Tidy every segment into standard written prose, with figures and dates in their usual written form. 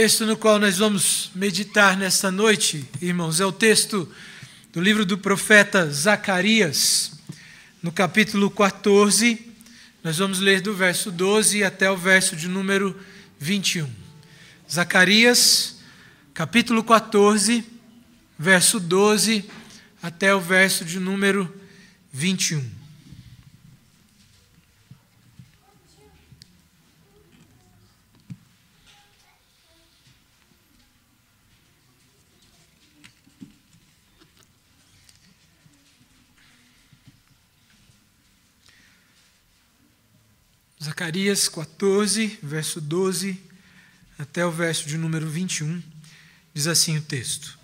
texto no qual nós vamos meditar nesta noite, irmãos, é o texto do livro do profeta Zacarias, no capítulo 14. Nós vamos ler do verso 12 até o verso de número 21. Zacarias, capítulo 14, verso 12 até o verso de número 21. Zacarias 14, verso 12, até o verso de número 21, diz assim o texto: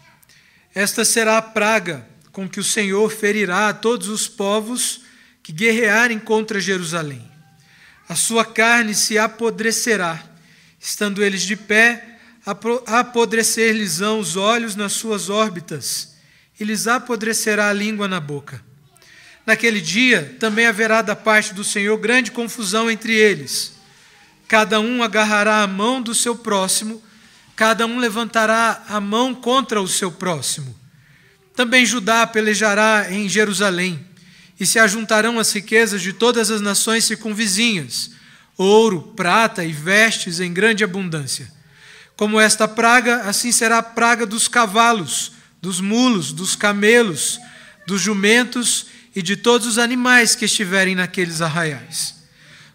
Esta será a praga com que o Senhor ferirá a todos os povos que guerrearem contra Jerusalém. A sua carne se apodrecerá, estando eles de pé, apodrecer-lhes-ão os olhos nas suas órbitas, e lhes apodrecerá a língua na boca. Naquele dia também haverá da parte do Senhor grande confusão entre eles. Cada um agarrará a mão do seu próximo, cada um levantará a mão contra o seu próximo. Também Judá pelejará em Jerusalém, e se ajuntarão as riquezas de todas as nações circunvizinhas, ouro, prata e vestes em grande abundância. Como esta praga, assim será a praga dos cavalos, dos mulos, dos camelos, dos jumentos e de todos os animais que estiverem naqueles arraiais.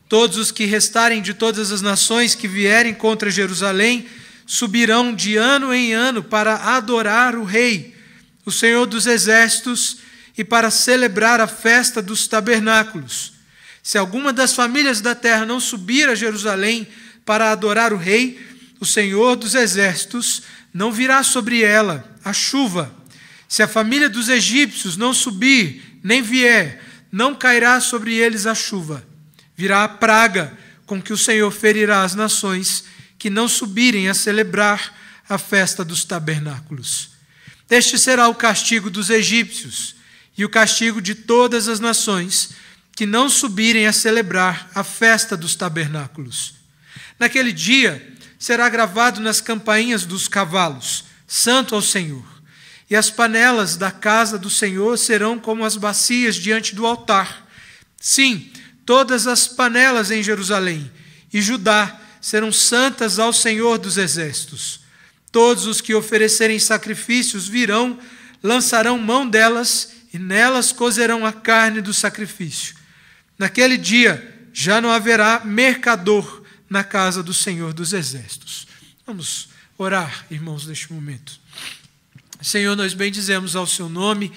Todos os que restarem de todas as nações que vierem contra Jerusalém subirão de ano em ano para adorar o Rei, o Senhor dos Exércitos, e para celebrar a festa dos tabernáculos. Se alguma das famílias da terra não subir a Jerusalém para adorar o Rei, o Senhor dos Exércitos, não virá sobre ela a chuva. Se a família dos egípcios não subir, nem vier, não cairá sobre eles a chuva. Virá a praga com que o Senhor ferirá as nações que não subirem a celebrar a festa dos tabernáculos. Este será o castigo dos egípcios e o castigo de todas as nações que não subirem a celebrar a festa dos tabernáculos. Naquele dia será gravado nas campainhas dos cavalos: Santo ao Senhor. E as panelas da casa do Senhor serão como as bacias diante do altar. Sim, todas as panelas em Jerusalém e Judá serão santas ao Senhor dos Exércitos. Todos os que oferecerem sacrifícios virão, lançarão mão delas e nelas cozerão a carne do sacrifício. Naquele dia já não haverá mercador na casa do Senhor dos Exércitos. Vamos orar, irmãos, neste momento. Senhor, nós bendizemos ao seu nome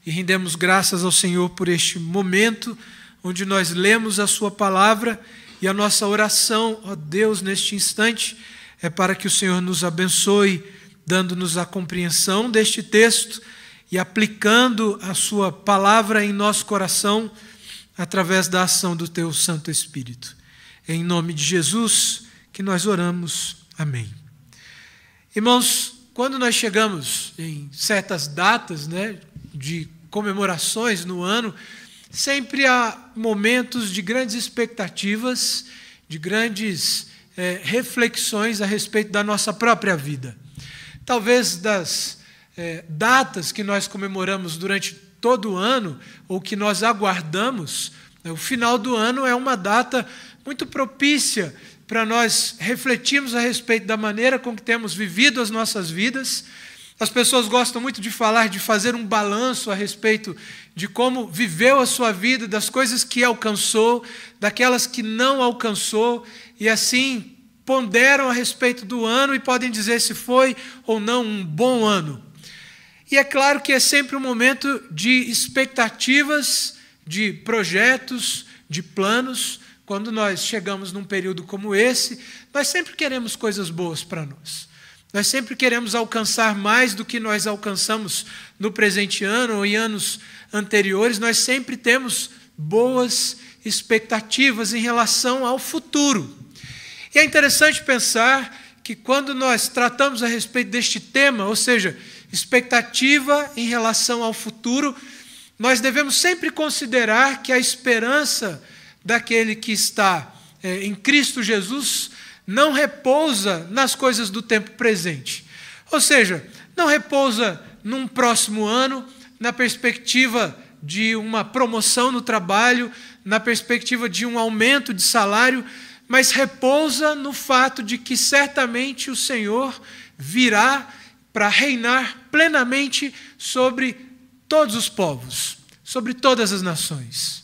e rendemos graças ao Senhor por este momento onde nós lemos a sua palavra, e a nossa oração, ó Deus, neste instante, é para que o Senhor nos abençoe, dando-nos a compreensão deste texto e aplicando a sua palavra em nosso coração através da ação do teu Santo Espírito. Em nome de Jesus que nós oramos. Amém. Irmãos, quando nós chegamos em certas datas, de comemorações no ano, sempre há momentos de grandes expectativas, de grandes reflexões a respeito da nossa própria vida. Talvez das datas que nós comemoramos durante todo o ano, ou que nós aguardamos, o final do ano é uma data muito propícia para nós refletirmos a respeito da maneira com que temos vivido as nossas vidas. As pessoas gostam muito de falar, de fazer um balanço a respeito de como viveu a sua vida, das coisas que alcançou, daquelas que não alcançou, e assim ponderam a respeito do ano e podem dizer se foi ou não um bom ano. E é claro que é sempre um momento de expectativas, de projetos, de planos. Quando nós chegamos num período como esse, nós sempre queremos coisas boas para nós. Nós sempre queremos alcançar mais do que nós alcançamos no presente ano ou em anos anteriores. Nós sempre temos boas expectativas em relação ao futuro. E é interessante pensar que quando nós tratamos a respeito deste tema, ou seja, expectativa em relação ao futuro, nós devemos sempre considerar que a esperança daquele que está em Cristo Jesus não repousa nas coisas do tempo presente. Ou seja, não repousa num próximo ano, na perspectiva de uma promoção no trabalho, na perspectiva de um aumento de salário, mas repousa no fato de que certamente o Senhor virá para reinar plenamente sobre todos os povos, sobre todas as nações.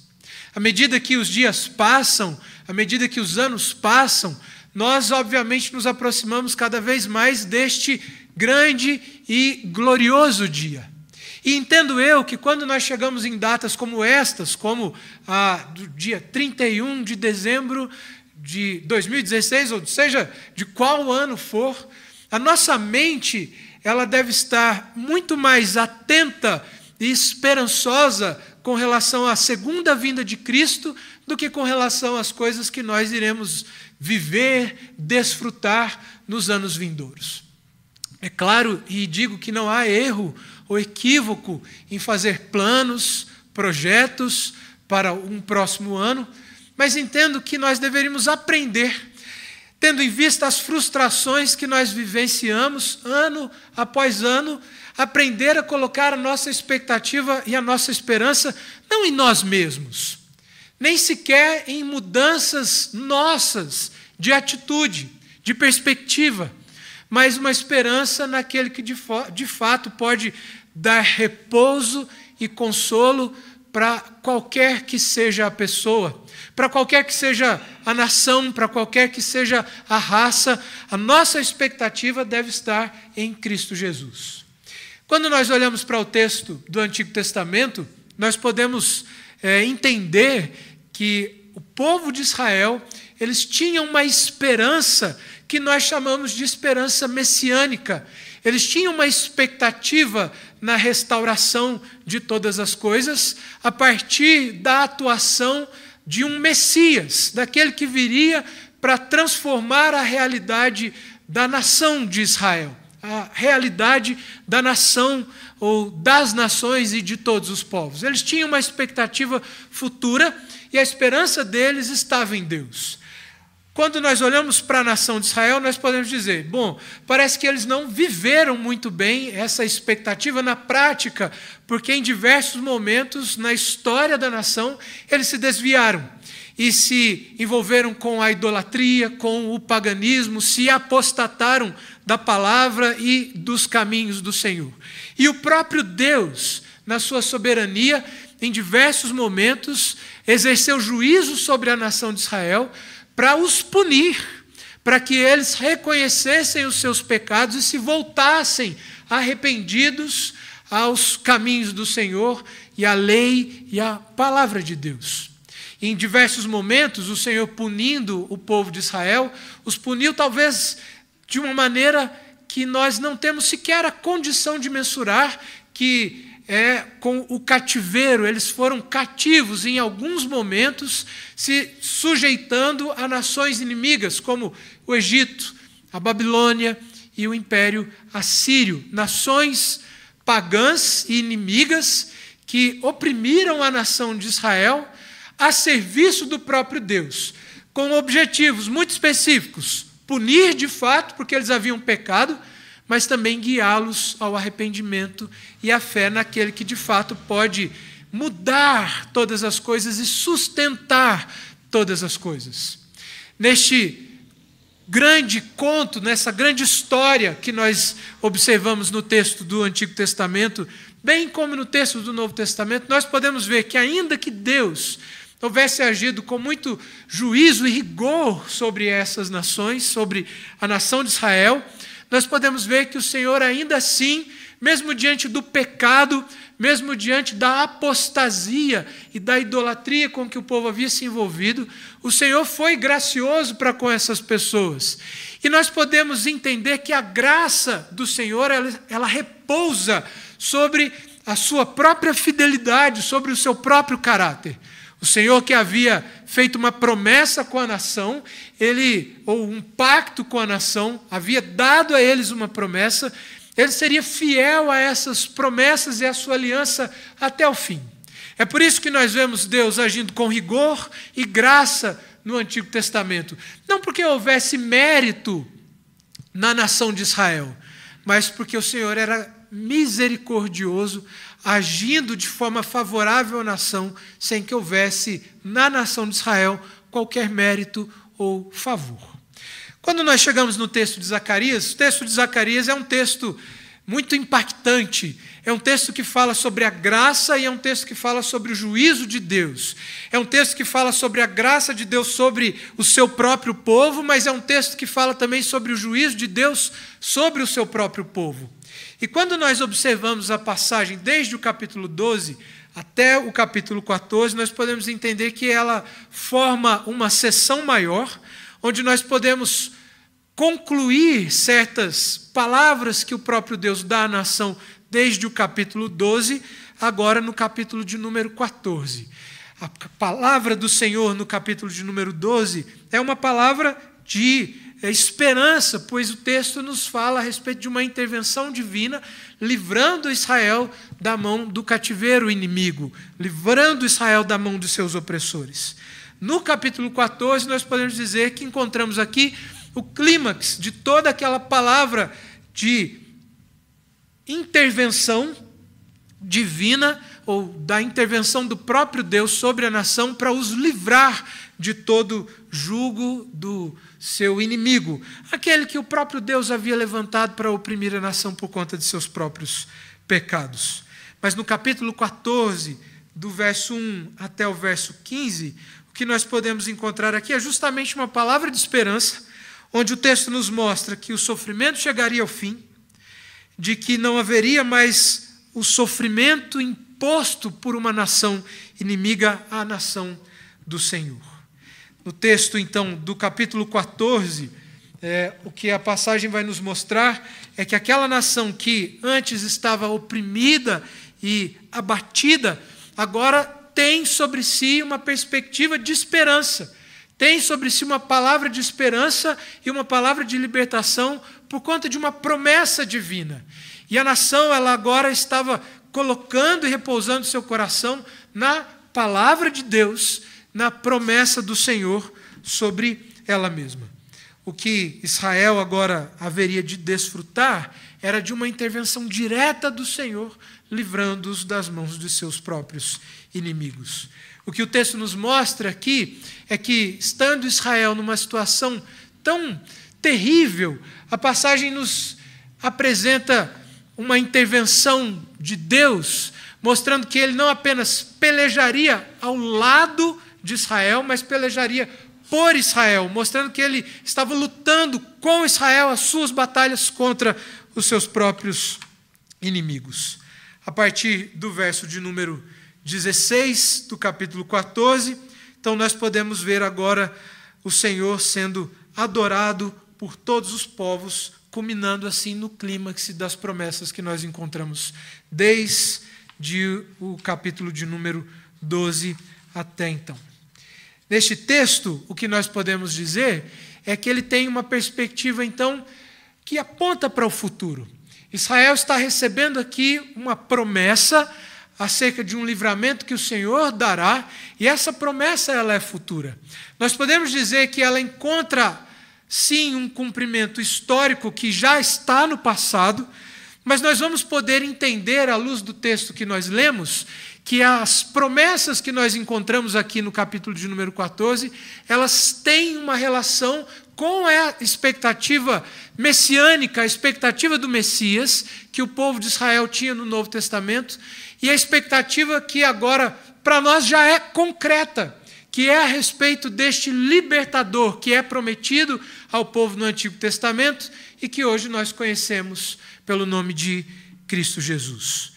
À medida que os dias passam, à medida que os anos passam, nós obviamente nos aproximamos cada vez mais deste grande e glorioso dia. E entendo eu que quando nós chegamos em datas como estas, como a do dia 31 de dezembro de 2016, ou seja, de qual ano for, a nossa mente ela deve estar muito mais atenta e esperançosa com relação à segunda vinda de Cristo do que com relação às coisas que nós iremos viver, desfrutar nos anos vindouros. É claro, e digo que não há erro ou equívoco em fazer planos, projetos para um próximo ano, mas entendo que nós deveríamos aprender, tendo em vista as frustrações que nós vivenciamos ano após ano, aprender a colocar a nossa expectativa e a nossa esperança não em nós mesmos, nem sequer em mudanças nossas de atitude, de perspectiva, mas uma esperança naquele que de fato pode dar repouso e consolo para qualquer que seja a pessoa, para qualquer que seja a nação, para qualquer que seja a raça. A nossa expectativa deve estar em Cristo Jesus. Quando nós olhamos para o texto do Antigo Testamento, nós podemos entender que o povo de Israel, eles tinham uma esperança que nós chamamos de esperança messiânica. Eles tinham uma expectativa na restauração de todas as coisas, a partir da atuação de um Messias, daquele que viria para transformar a realidade da nação de Israel, a realidade da nação ou das nações e de todos os povos. Eles tinham uma expectativa futura e a esperança deles estava em Deus. Quando nós olhamos para a nação de Israel, nós podemos dizer, bom, parece que eles não viveram muito bem essa expectativa na prática, porque em diversos momentos na história da nação, eles se desviaram e se envolveram com a idolatria, com o paganismo, se apostataram da palavra e dos caminhos do Senhor. E o próprio Deus, na sua soberania, em diversos momentos, exerceu juízo sobre a nação de Israel, para os punir, para que eles reconhecessem os seus pecados e se voltassem arrependidos aos caminhos do Senhor e à lei e à palavra de Deus. Em diversos momentos, o Senhor punindo o povo de Israel, os puniu talvez de uma maneira que nós não temos sequer a condição de mensurar, que com o cativeiro. Eles foram cativos em alguns momentos, se sujeitando a nações inimigas, como o Egito, a Babilônia e o Império Assírio. Nações pagãs e inimigas que oprimiram a nação de Israel a serviço do próprio Deus, com objetivos muito específicos: punir de fato, porque eles haviam pecado, mas também guiá-los ao arrependimento e à fé naquele que de fato pode mudar todas as coisas e sustentar todas as coisas. Neste grande conto, nessa grande história que nós observamos no texto do Antigo Testamento, bem como no texto do Novo Testamento, nós podemos ver que ainda que Deus houvesse agido com muito juízo e rigor sobre essas nações, sobre a nação de Israel, nós podemos ver que o Senhor ainda assim, mesmo diante do pecado, mesmo diante da apostasia e da idolatria com que o povo havia se envolvido, o Senhor foi gracioso para com essas pessoas. E nós podemos entender que a graça do Senhor, ela repousa sobre a sua própria fidelidade, sobre o seu próprio caráter. O Senhor, que havia feito uma promessa com a nação, ou um pacto com a nação, havia dado a eles uma promessa, ele seria fiel a essas promessas e a sua aliança até o fim. É por isso que nós vemos Deus agindo com rigor e graça no Antigo Testamento. Não porque houvesse mérito na nação de Israel, mas porque o Senhor era misericordioso, agindo de forma favorável à nação, sem que houvesse na nação de Israel qualquer mérito ou favor. Quando nós chegamos no texto de Zacarias, o texto de Zacarias é um texto muito impactante. É um texto que fala sobre a graça e é um texto que fala sobre o juízo de Deus. É um texto que fala sobre a graça de Deus sobre o seu próprio povo, mas é um texto que fala também sobre o juízo de Deus sobre o seu próprio povo. E quando nós observamos a passagem desde o capítulo 12 até o capítulo 14, nós podemos entender que ela forma uma seção maior, onde nós podemos concluir certas palavras que o próprio Deus dá à nação desde o capítulo 12, agora no capítulo de número 14. A palavra do Senhor no capítulo de número 12 é uma palavra de esperança, pois o texto nos fala a respeito de uma intervenção divina, livrando Israel da mão do cativeiro inimigo, livrando Israel da mão dos seus opressores. No capítulo 14, nós podemos dizer que encontramos aqui o clímax de toda aquela palavra de intervenção divina, ou da intervenção do próprio Deus sobre a nação para os livrar de todo jugo do seu inimigo, aquele que o próprio Deus havia levantado para oprimir a nação por conta de seus próprios pecados. Mas no capítulo 14, do verso 1 até o verso 15, o que nós podemos encontrar aqui é justamente uma palavra de esperança, onde o texto nos mostra que o sofrimento chegaria ao fim, de que não haveria mais o sofrimento imposto por uma nação inimiga à nação do Senhor. No texto, então, do capítulo 14, o que a passagem vai nos mostrar é que aquela nação que antes estava oprimida e abatida, agora tem sobre si uma perspectiva de esperança, tem sobre si uma palavra de esperança e uma palavra de libertação por conta de uma promessa divina. E a nação, ela agora estava colocando e repousando seu coração na palavra de Deus, na promessa do Senhor sobre ela mesma. O que Israel agora haveria de desfrutar era de uma intervenção direta do Senhor, livrando-os das mãos de seus próprios inimigos. O que o texto nos mostra aqui é que, estando Israel numa situação tão terrível, a passagem nos apresenta uma intervenção de Deus, mostrando que ele não apenas pelejaria ao lado de Israel, mas pelejaria por Israel, mostrando que ele estava lutando com Israel as suas batalhas contra os seus próprios inimigos. A partir do verso de número 16 do capítulo 14, então nós podemos ver agora o Senhor sendo adorado por todos os povos, culminando assim no clímax das promessas que nós encontramos desde o capítulo de número 12 até então. Neste texto, o que nós podemos dizer é que ele tem uma perspectiva, então, que aponta para o futuro. Israel está recebendo aqui uma promessa acerca de um livramento que o Senhor dará, e essa promessa ela é futura. Nós podemos dizer que ela encontra, sim, um cumprimento histórico que já está no passado, mas nós vamos poder entender, à luz do texto que nós lemos, que as promessas que nós encontramos aqui no capítulo de número 14, elas têm uma relação com a expectativa messiânica, a expectativa do Messias, que o povo de Israel tinha no Novo Testamento, e a expectativa que agora, para nós, já é concreta, que é a respeito deste libertador que é prometido ao povo no Antigo Testamento e que hoje nós conhecemos pelo nome de Cristo Jesus.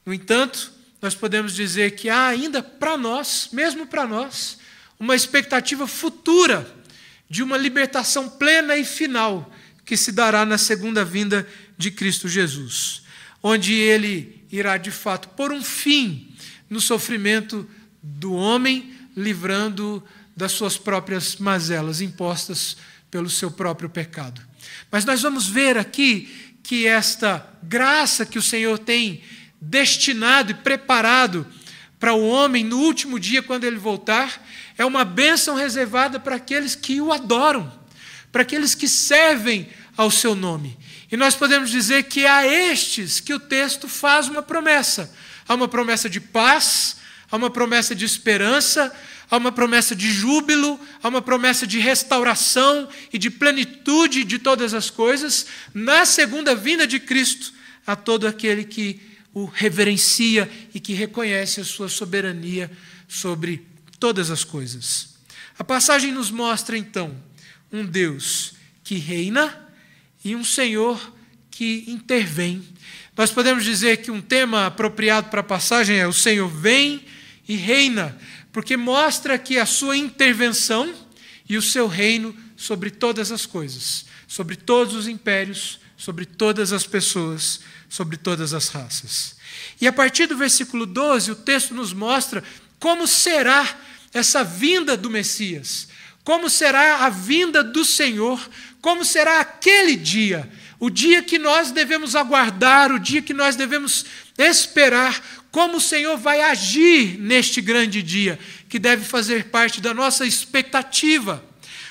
No entanto, nós podemos dizer que há ainda para nós, mesmo para nós, uma expectativa futura de uma libertação plena e final que se dará na segunda vinda de Cristo Jesus, onde ele irá de fato pôr um fim no sofrimento do homem, livrando das suas próprias mazelas impostas pelo seu próprio pecado. Mas nós vamos ver aqui que esta graça que o Senhor tem destinado e preparado para o homem no último dia, quando ele voltar, é uma bênção reservada para aqueles que o adoram, para aqueles que servem ao seu nome. E nós podemos dizer que é a estes que o texto faz uma promessa. Há uma promessa de paz, há uma promessa de esperança, há uma promessa de júbilo, há uma promessa de restauração e de plenitude de todas as coisas na segunda vinda de Cristo a todo aquele que o reverencia e que reconhece a sua soberania sobre todas as coisas. A passagem nos mostra, então, um Deus que reina e um Senhor que intervém. Nós podemos dizer que um tema apropriado para a passagem é: o Senhor vem e reina, porque mostra que a sua intervenção e o seu reino sobre todas as coisas, sobre todos os impérios, sobre todas as pessoas, sobre todas as raças. E a partir do versículo 12, o texto nos mostra como será essa vinda do Messias, como será a vinda do Senhor, como será aquele dia, o dia que nós devemos aguardar, o dia que nós devemos esperar, como o Senhor vai agir neste grande dia, que deve fazer parte da nossa expectativa.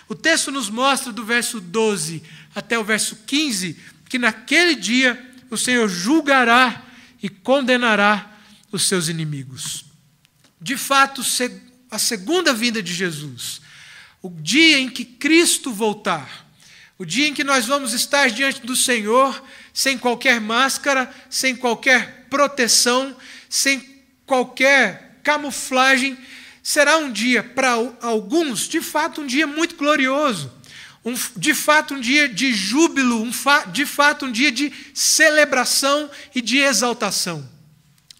O texto nos mostra do verso 12 até o verso 15, que naquele dia o Senhor julgará e condenará os seus inimigos. De fato, a segunda vinda de Jesus, o dia em que Cristo voltar, o dia em que nós vamos estar diante do Senhor, sem qualquer máscara, sem qualquer proteção, sem qualquer camuflagem, será um dia, para alguns, de fato, um dia muito glorioso, de fato, um dia de júbilo, de fato, um dia de celebração e de exaltação.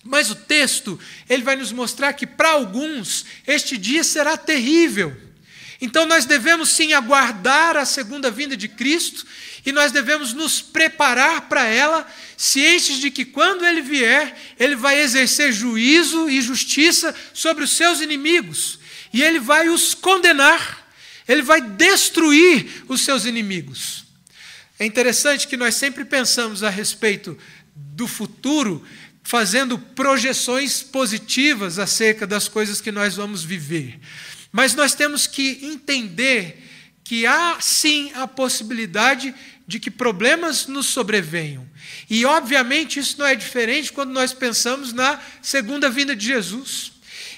Mas o texto, ele vai nos mostrar que, para alguns, este dia será terrível. Então nós devemos sim aguardar a segunda vinda de Cristo e nós devemos nos preparar para ela, cientes de que quando ele vier, ele vai exercer juízo e justiça sobre os seus inimigos e ele vai os condenar, ele vai destruir os seus inimigos. É interessante que nós sempre pensamos a respeito do futuro, fazendo projeções positivas acerca das coisas que nós vamos viver. Mas nós temos que entender que há sim a possibilidade de que problemas nos sobrevenham. E obviamente isso não é diferente quando nós pensamos na segunda vinda de Jesus.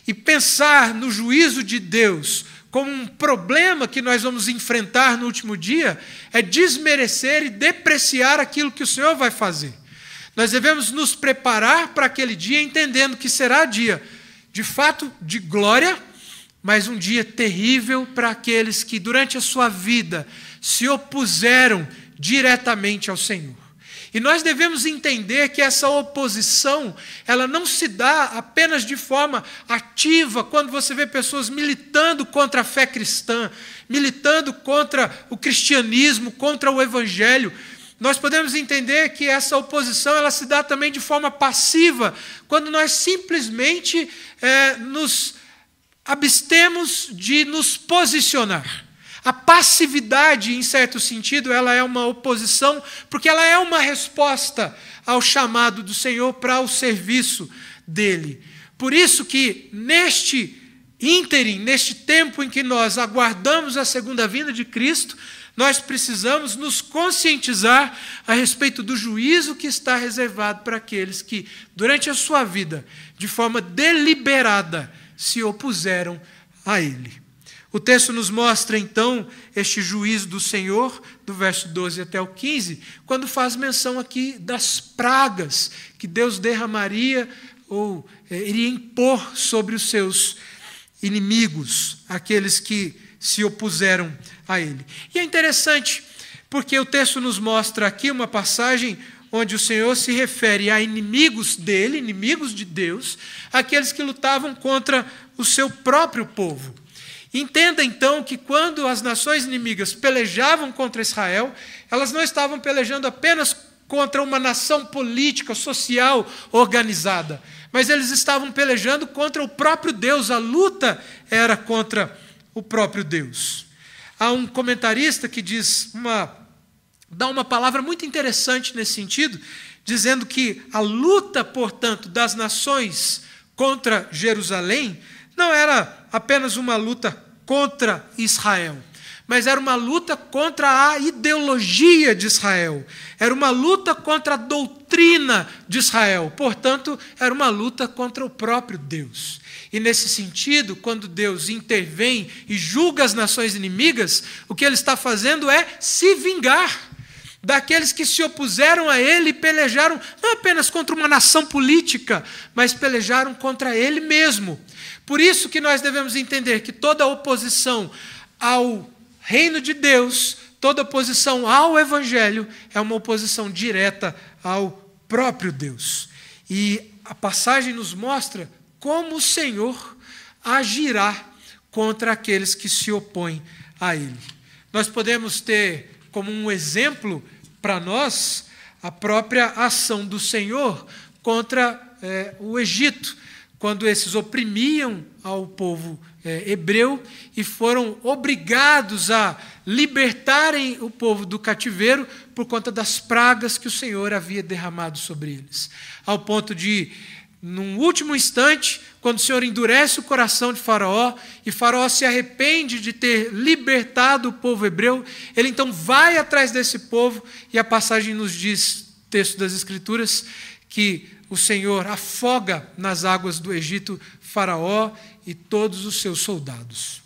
E pensar no juízo de Deus como um problema que nós vamos enfrentar no último dia é desmerecer e depreciar aquilo que o Senhor vai fazer. Nós devemos nos preparar para aquele dia entendendo que será dia, de fato, de glória, mas um dia terrível para aqueles que durante a sua vida se opuseram diretamente ao Senhor. E nós devemos entender que essa oposição, ela não se dá apenas de forma ativa, quando você vê pessoas militando contra a fé cristã, militando contra o cristianismo, contra o evangelho. Nós podemos entender que essa oposição ela se dá também de forma passiva, quando nós simplesmente nos abstemos de nos posicionar. A passividade, em certo sentido, ela é uma oposição, porque ela é uma resposta ao chamado do Senhor para o serviço dele. Por isso que neste ínterim, neste tempo em que nós aguardamos a segunda vinda de Cristo, nós precisamos nos conscientizar a respeito do juízo que está reservado para aqueles que, durante a sua vida, de forma deliberada, se opuseram a ele. O texto nos mostra, então, este juízo do Senhor, do verso 12 até o 15, quando faz menção aqui das pragas que Deus derramaria ou iria impor sobre os seus inimigos, aqueles que se opuseram a ele. E é interessante, porque o texto nos mostra aqui uma passagem onde o Senhor se refere a inimigos dele, inimigos de Deus, aqueles que lutavam contra o seu próprio povo. Entenda, então, que quando as nações inimigas pelejavam contra Israel, elas não estavam pelejando apenas contra uma nação política, social, organizada, mas eles estavam pelejando contra o próprio Deus. A luta era contra o próprio Deus. Há um comentarista que dá uma palavra muito interessante nesse sentido, dizendo que a luta, portanto, das nações contra Jerusalém não era apenas uma luta contra Israel, mas era uma luta contra a ideologia de Israel, era uma luta contra a doutrina de Israel, portanto, era uma luta contra o próprio Deus. E nesse sentido, quando Deus intervém e julga as nações inimigas, o que ele está fazendo é se vingar daqueles que se opuseram a ele e pelejaram não apenas contra uma nação política, mas pelejaram contra ele mesmo. Por isso que nós devemos entender que toda oposição ao reino de Deus, toda oposição ao Evangelho é uma oposição direta ao próprio Deus. E a passagem nos mostra como o Senhor agirá contra aqueles que se opõem a Ele. Nós podemos ter como um exemplo para nós a própria ação do Senhor contra o Egito, quando esses oprimiam ao povo hebreu e foram obrigados a libertarem o povo do cativeiro por conta das pragas que o Senhor havia derramado sobre eles. Ao ponto de, num último instante, quando o Senhor endurece o coração de Faraó, e Faraó se arrepende de ter libertado o povo hebreu, ele então vai atrás desse povo, e a passagem nos diz, texto das Escrituras, que o Senhor afoga nas águas do Egito Faraó e todos os seus soldados.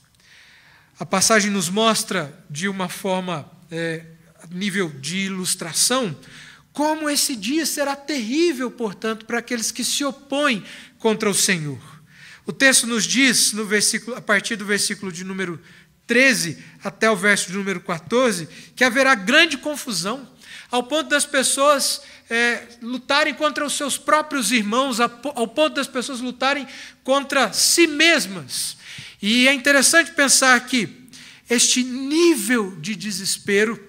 A passagem nos mostra, de uma forma, a nível de ilustração, como esse dia será terrível, portanto, para aqueles que se opõem contra o Senhor. O texto nos diz, no versículo, a partir do versículo de número 13 até o verso de número 14, que haverá grande confusão, ao ponto das pessoas lutarem contra os seus próprios irmãos, ao ponto das pessoas lutarem contra si mesmas. E é interessante pensar que este nível de desespero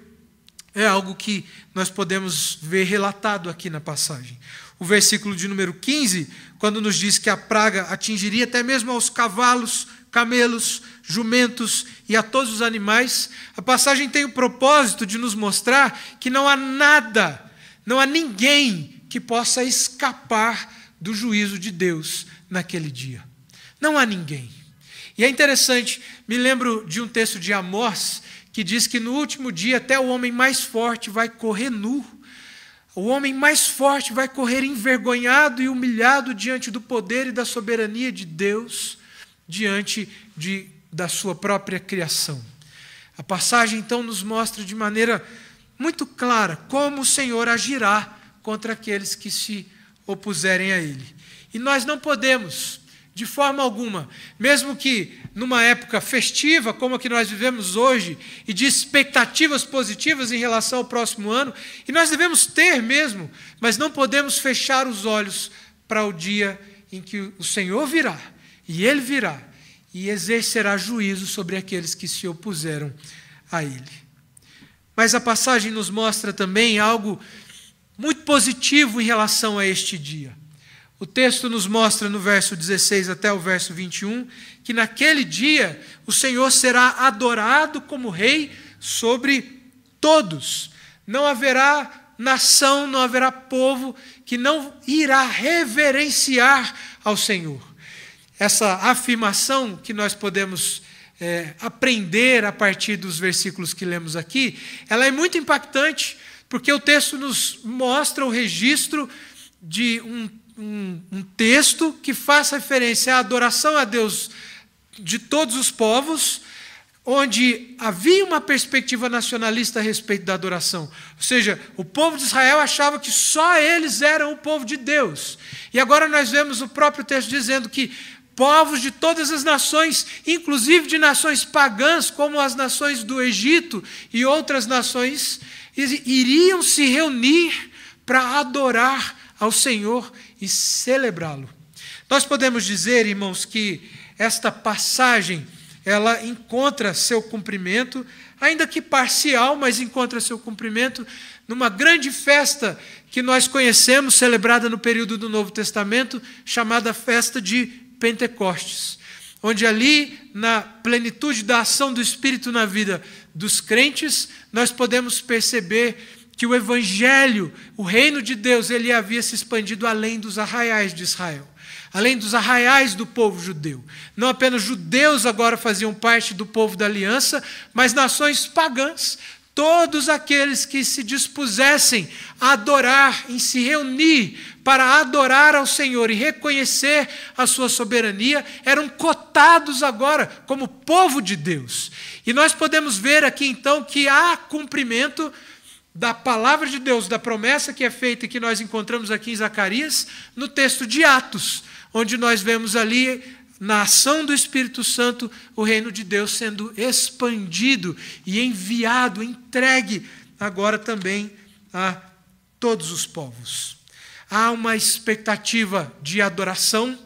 é algo que nós podemos ver relatado aqui na passagem. O versículo de número 15, quando nos diz que a praga atingiria até mesmo aos cavalos, camelos, jumentos e a todos os animais, a passagem tem o propósito de nos mostrar que não há nada, não há ninguém que possa escapar do juízo de Deus naquele dia. Não há ninguém. E é interessante, me lembro de um texto de Amós, que diz que no último dia até o homem mais forte vai correr nu. O homem mais forte vai correr envergonhado e humilhado diante do poder e da soberania de Deus, diante da sua própria criação. A passagem então nos mostra de maneira muito clara como o Senhor agirá contra aqueles que se opuserem a Ele. E nós não podemos, de forma alguma, mesmo que numa época festiva como a que nós vivemos hoje, e de expectativas positivas em relação ao próximo ano, e nós devemos ter mesmo, mas não podemos fechar os olhos para o dia em que o Senhor virá, e Ele virá, e exercerá juízo sobre aqueles que se opuseram a Ele. Mas a passagem nos mostra também algo muito positivo em relação a este dia. O texto nos mostra no verso 16 até o verso 21, que naquele dia o Senhor será adorado como Rei sobre todos. Não haverá nação, não haverá povo que não irá reverenciar ao Senhor. Essa afirmação que nós podemos aprender a partir dos versículos que lemos aqui, ela é muito impactante, porque o texto nos mostra o registro de um texto que faz referência à adoração a Deus de todos os povos, onde havia uma perspectiva nacionalista a respeito da adoração. Ou seja, o povo de Israel achava que só eles eram o povo de Deus. E agora nós vemos o próprio texto dizendo que povos de todas as nações, inclusive de nações pagãs, como as nações do Egito e outras nações, iriam se reunir para adorar ao Senhor e celebrá-lo. Nós podemos dizer, irmãos, que esta passagem, ela encontra seu cumprimento, ainda que parcial, mas encontra seu cumprimento numa grande festa que nós conhecemos, celebrada no período do Novo Testamento, chamada festa de Pentecostes, onde ali, na plenitude da ação do Espírito na vida dos crentes, nós podemos perceber que o evangelho, o reino de Deus, ele havia se expandido além dos arraiais de Israel, além dos arraiais do povo judeu. Não apenas judeus agora faziam parte do povo da aliança, mas nações pagãs, todos aqueles que se dispusessem a adorar, em se reunir para adorar ao Senhor e reconhecer a sua soberania, eram cotados agora como povo de Deus. E nós podemos ver aqui então que há cumprimento da palavra de Deus, da promessa que é feita e que nós encontramos aqui em Zacarias, no texto de Atos, onde nós vemos ali, na ação do Espírito Santo, o reino de Deus sendo expandido e enviado, entregue agora também a todos os povos. Há uma expectativa de adoração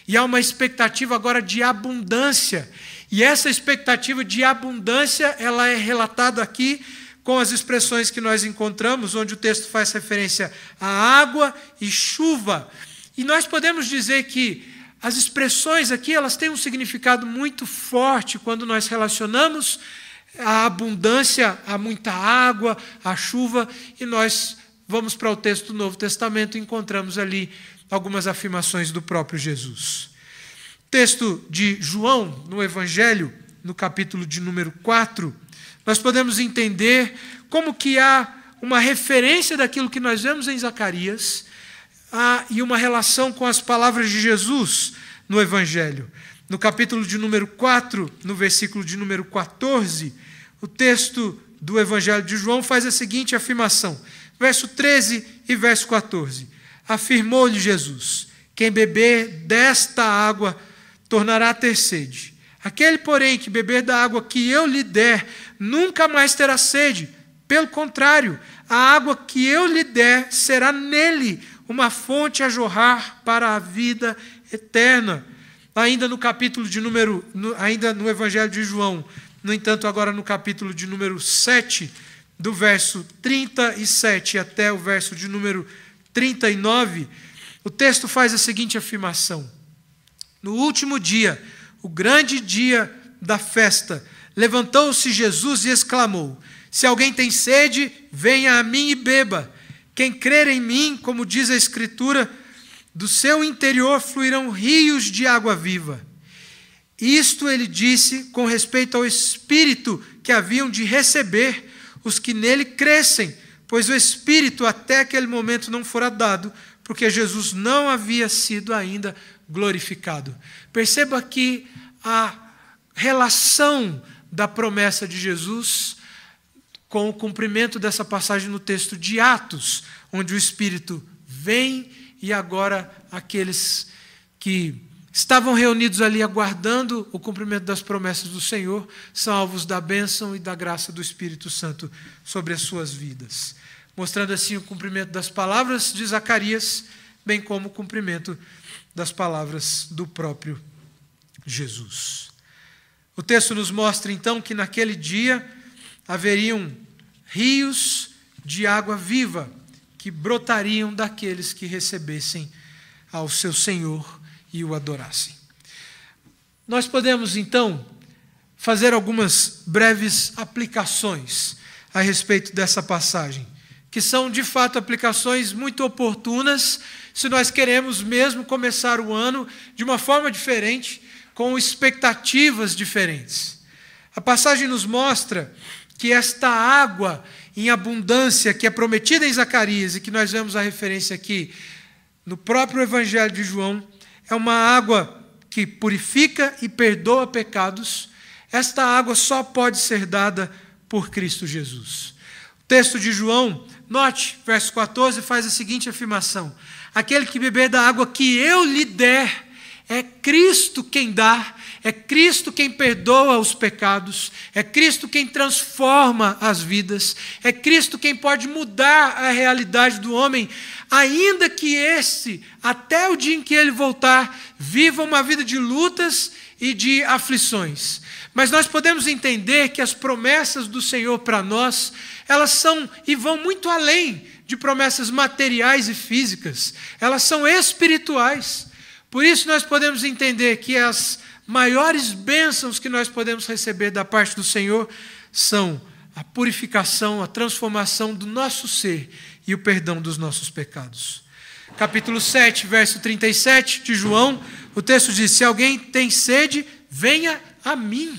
e há uma expectativa agora de abundância. E essa expectativa de abundância, ela é relatada aqui com as expressões que nós encontramos, onde o texto faz referência à água e chuva. E nós podemos dizer que as expressões aqui, elas têm um significado muito forte quando nós relacionamos a abundância, a muita água, a chuva, e nós vamos para o texto do Novo Testamento e encontramos ali algumas afirmações do próprio Jesus. Texto de João, no Evangelho, no capítulo de número 4, nós podemos entender como que há uma referência daquilo que nós vemos em Zacarias e uma relação com as palavras de Jesus no Evangelho. No capítulo de número 4, no versículo de número 14, o texto do Evangelho de João faz a seguinte afirmação, verso 13 e verso 14. Afirmou-lhe Jesus: quem beber desta água tornará a ter sede. Aquele, porém, que beber da água que eu lhe der, nunca mais terá sede. Pelo contrário, a água que eu lhe der será nele uma fonte a jorrar para a vida eterna. Ainda no capítulo de número, ainda no Evangelho de João, no entanto, agora no capítulo de número 7, do verso 37 até o verso de número 39, o texto faz a seguinte afirmação: no último dia, o grande dia da festa, levantou-se Jesus e exclamou: se alguém tem sede, venha a mim e beba. Quem crer em mim, como diz a Escritura, do seu interior fluirão rios de água viva. Isto ele disse com respeito ao Espírito que haviam de receber os que nele crescem, pois o Espírito até aquele momento não fora dado, porque Jesus não havia sido ainda glorificado. Perceba aqui a relação da promessa de Jesus com o cumprimento dessa passagem no texto de Atos, onde o Espírito vem e agora aqueles que estavam reunidos ali aguardando o cumprimento das promessas do Senhor são alvos da bênção e da graça do Espírito Santo sobre as suas vidas, mostrando assim o cumprimento das palavras de Zacarias, bem como o cumprimento das palavras do próprio Jesus. O texto nos mostra então que naquele dia haveriam rios de água viva que brotariam daqueles que recebessem ao seu Senhor e o adorassem. Nós podemos então fazer algumas breves aplicações a respeito dessa passagem, que são de fato aplicações muito oportunas se nós queremos mesmo começar o ano de uma forma diferente, com expectativas diferentes. A passagem nos mostra que esta água em abundância que é prometida em Zacarias e que nós vemos a referência aqui no próprio Evangelho de João, é uma água que purifica e perdoa pecados. Esta água só pode ser dada por Cristo Jesus. O texto de João, note, verso 14, faz a seguinte afirmação: aquele que beber da água que eu lhe der, é Cristo quem dá, é Cristo quem perdoa os pecados, é Cristo quem transforma as vidas, é Cristo quem pode mudar a realidade do homem, ainda que esse, até o dia em que ele voltar, viva uma vida de lutas e de aflições. Mas nós podemos entender que as promessas do Senhor para nós, elas são e vão muito além de promessas materiais e físicas, elas são espirituais. Por isso nós podemos entender que as maiores bênçãos que nós podemos receber da parte do Senhor são a purificação, a transformação do nosso ser e o perdão dos nossos pecados. Capítulo 7, verso 37 de João, o texto diz: se alguém tem sede, venha a mim.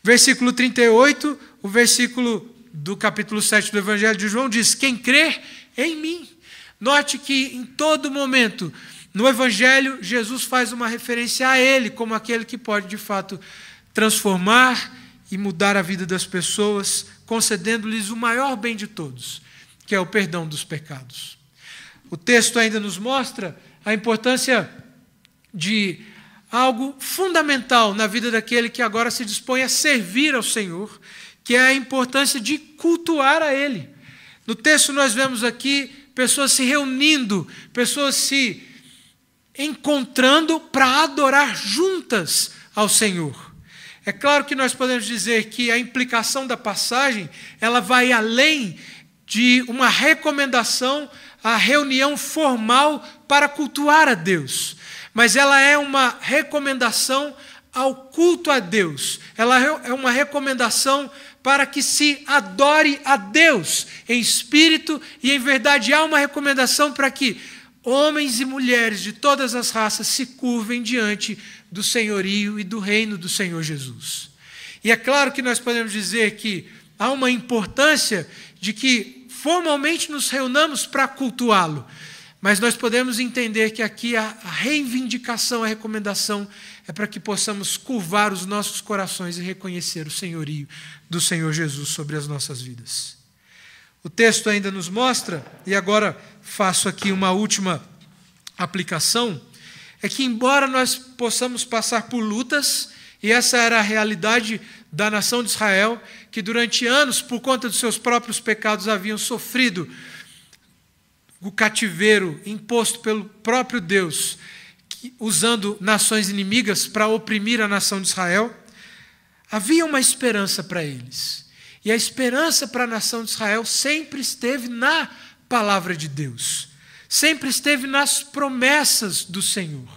Versículo 38, o versículo do capítulo 7 do Evangelho de João diz: quem crer em mim. Note que em todo momento, no Evangelho, Jesus faz uma referência a Ele como aquele que pode, de fato, transformar e mudar a vida das pessoas, concedendo-lhes o maior bem de todos, que é o perdão dos pecados. O texto ainda nos mostra a importância de algo fundamental na vida daquele que agora se dispõe a servir ao Senhor, que é a importância de cultuar a Ele. No texto nós vemos aqui pessoas se reunindo, pessoas se encontrando para adorar juntas ao Senhor. É claro que nós podemos dizer que a implicação da passagem, ela vai além de uma recomendação à reunião formal para cultuar a Deus. Mas ela é uma recomendação ao culto a Deus. Ela é uma recomendação para que se adore a Deus em espírito e em verdade. Há uma recomendação para que homens e mulheres de todas as raças se curvem diante do senhorio e do reino do Senhor Jesus. E é claro que nós podemos dizer que há uma importância de que formalmente nos reunamos para cultuá-lo, mas nós podemos entender que aqui a reivindicação, a recomendação é para que possamos curvar os nossos corações e reconhecer o senhorio do Senhor Jesus sobre as nossas vidas. O texto ainda nos mostra, e agora faço aqui uma última aplicação, é que embora nós possamos passar por lutas, e essa era a realidade da nação de Israel, que durante anos, por conta dos seus próprios pecados, haviam sofrido o cativeiro imposto pelo próprio Deus, usando nações inimigas para oprimir a nação de Israel, havia uma esperança para eles. E a esperança para a nação de Israel sempre esteve na palavra de Deus, sempre esteve nas promessas do Senhor.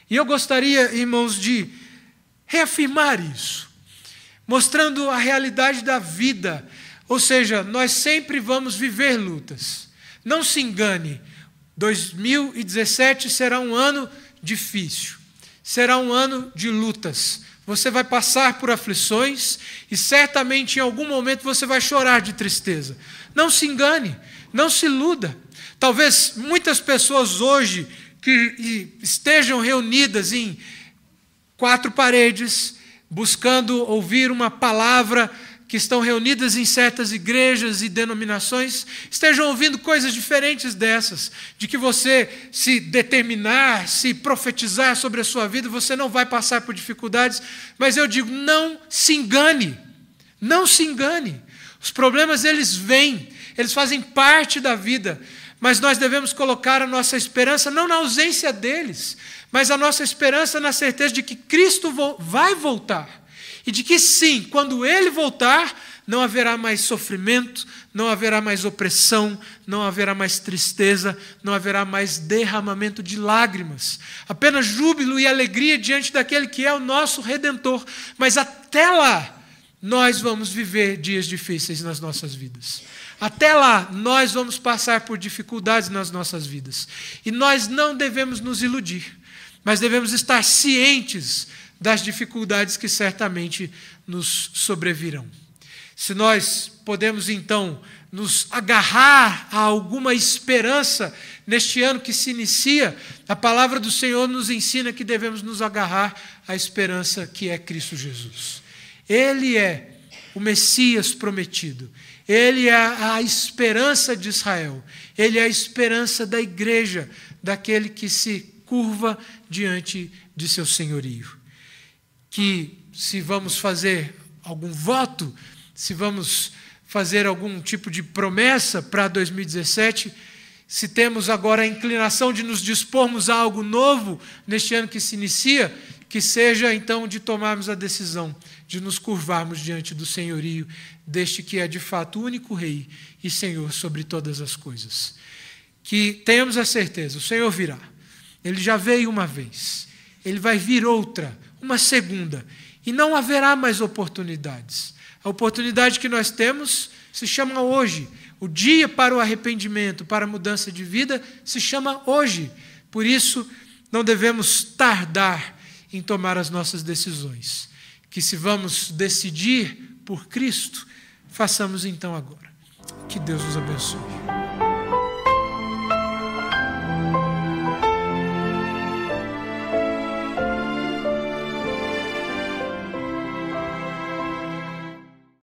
E eu gostaria, irmãos, de reafirmar isso, mostrando a realidade da vida, ou seja, nós sempre vamos viver lutas. Não se engane, 2017 será um ano difícil, será um ano de lutas. Você vai passar por aflições e certamente em algum momento você vai chorar de tristeza. Não se engane, não se iluda. Talvez muitas pessoas hoje que estejam reunidas em 4 paredes, buscando ouvir uma palavra, que estão reunidas em certas igrejas e denominações, estejam ouvindo coisas diferentes dessas, de que você se determinar, se profetizar sobre a sua vida, você não vai passar por dificuldades, mas eu digo, não se engane, não se engane. Os problemas, eles vêm, eles fazem parte da vida, mas nós devemos colocar a nossa esperança não na ausência deles, mas a nossa esperança na certeza de que Cristo vai voltar. E de que sim, quando Ele voltar, não haverá mais sofrimento, não haverá mais opressão, não haverá mais tristeza, não haverá mais derramamento de lágrimas. Apenas júbilo e alegria diante daquele que é o nosso Redentor. Mas até lá, nós vamos viver dias difíceis nas nossas vidas. Até lá, nós vamos passar por dificuldades nas nossas vidas. E nós não devemos nos iludir, mas devemos estar cientes das dificuldades que certamente nos sobrevirão. Se nós podemos, então, nos agarrar a alguma esperança neste ano que se inicia, a palavra do Senhor nos ensina que devemos nos agarrar à esperança que é Cristo Jesus. Ele é o Messias prometido. Ele é a esperança de Israel. Ele é a esperança da igreja, daquele que se curva diante de seu senhorio. Que se vamos fazer algum voto, se vamos fazer algum tipo de promessa para 2017, se temos agora a inclinação de nos dispormos a algo novo neste ano que se inicia, que seja então de tomarmos a decisão de nos curvarmos diante do senhorio deste que é de fato o único Rei e Senhor sobre todas as coisas. Que tenhamos a certeza, o Senhor virá. Ele já veio uma vez, Ele vai vir outra, uma segunda, e não haverá mais oportunidades. A oportunidade que nós temos se chama hoje. O dia para o arrependimento, para a mudança de vida, se chama hoje. Por isso, não devemos tardar em tomar as nossas decisões. Que se vamos decidir por Cristo, façamos então agora. Que Deus nos abençoe.